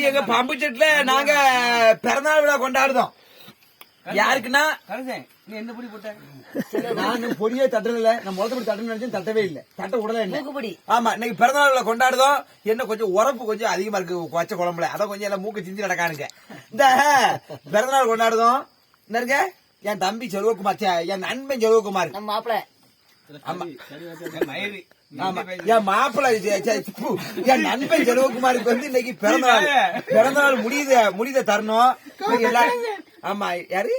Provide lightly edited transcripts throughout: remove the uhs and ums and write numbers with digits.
எங்க பம்பு செட்ல நாங்க பிறந்தநாள் விழா கொண்டாடுதோம். யாருக்குன்னா என்ன பொடி போட்ட? நான் பொடியே தட்டல. நான் முதல்ல தட்டணும் நினைச்சேன், தட்டவே இல்லை. தட்ட உடல என்ன. ஆமா, இன்னைக்கு பிறந்தநாள் விழா கொண்டாடுதோம். என்ன கொஞ்சம் உரப்பு கொஞ்சம் அதிகமா இருக்கு கொச்ச குழம்புல. அதான் கொஞ்சம் எல்லாம் மூக்க சிந்தி நடக்கானுங்க. இந்த பிறந்தநாள் கொண்டாடுதோம். என்னங்க என் தம்பி செல்வகுமார், என் நண்பன் செல்வகுமார் மாப்பிள்ள. ஆமா, என் மாப்பிள்ள என் நண்பன் செல்வகுமாருக்கு வந்து இன்னைக்கு பிறந்தநாள் முடியுத தரணும். ஆமா, யாரு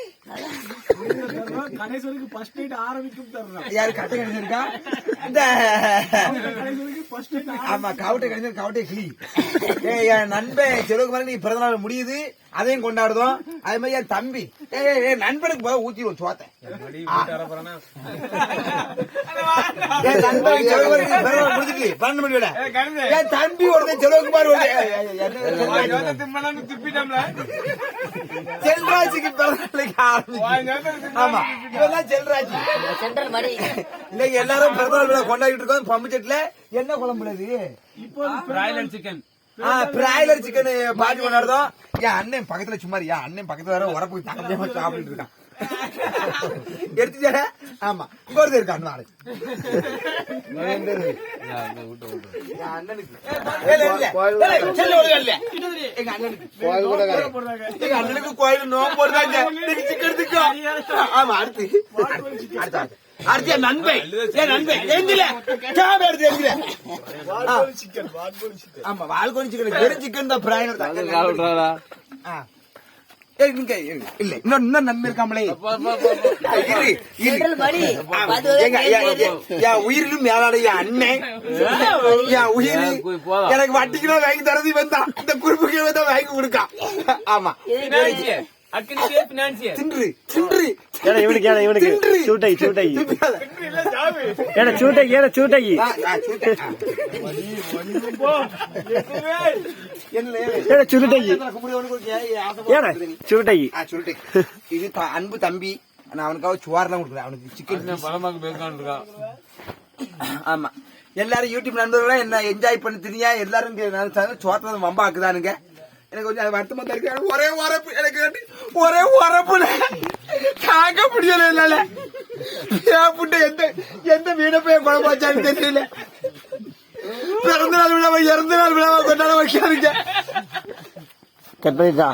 கணேசருக்கு ஃபர்ஸ்ட் நைட் ஆரம்பிக்கும் தரணும். யாரு கட்ட கணேசருக்கா? இந்த ஆமா, கவுட்டை கணேசர் கவுட்டை கிளி. என் நண்பன் செல்வகுமார் நீ பிறந்தநாள் முடியுது, அதையும் கொண்டாடுதோம். அதே மாதிரி என் தம்பி நண்பனுக்கு போக ஊத்தி ஒரு சோத்த என் நண்பன் செல்வகுமார் முடிஞ்சிட்டு 12 மணி விட என் தம்பி ஒருத்தன் செல்வகுமார் செல்ராஜுக்கு பிறந்தநாளைக்கு ஆமா, இவெல்லாம் செல்ராஜ். இன்னைக்கு எல்லாரும் பிறந்தநாள் விழா கொண்டாடிட்டு இருக்கோம். பம்பு செட்ல என்ன குழம்புல இது? Broiler chicken. பிராய்லர் சிக்கன் பாட்டி கொண்டாடுதோம். என் அண்ணன் பக்கத்துல சும்மா, என் அண்ணன் பக்கத்துல வர உரப்பு தங்கமா சாப்பிட்டு இருக்கான். எடுத்துச்சா? ஆமா, இங்க ஒருத்தர் இருக்கான். எங்க அண்ணனுக்கு கோயில் நோம்பு போடுறாங்க. ஆமா, அடுத்து என் நண்பன் ஆமா, வால்கோணி சிக்கன் வெறும் சிக்கன் தான். பிராயர் இல்ல, இன்னும் நன்மை இருக்காமலே. என் உயிரிலும் மேலான என் அண்ணன், என் உயிர் எனக்கு வட்டிக்கு வாங்கி தரது வந்தான். இந்த குறிப்புகளை தான் வாங்கி கொடுக்கான். ஆமா, தின்று இவனுக்கு சூட்டை இது அன்பு தம்பி. நான் அவனுக்காக சுவாரெல்லாம் கொடுக்குறேன். அவனுக்கு சிக்கன். ஆமா, எல்லாரும் யூடியூப் நண்பர்களா என்ன என்ஜாய் பண்ணி தெரியா? எல்லாரும் சோத்த வம்பாக்குதானுங்க. எனக்கு கொஞ்சம் வருத்தமா தான் இருக்கு. ஒரே உரப்பு எனக்கு, ஒரே உரப்பு தாங்க முடியல. என்னால எந்த வீட போய் குழம்பு வச்சான்னு தெரியல. பிறந்த நாள் விழாவை இறந்த நாள் விழாவை கொண்டாட வைக்காதுங்க. கட் பண்ணிட்டா.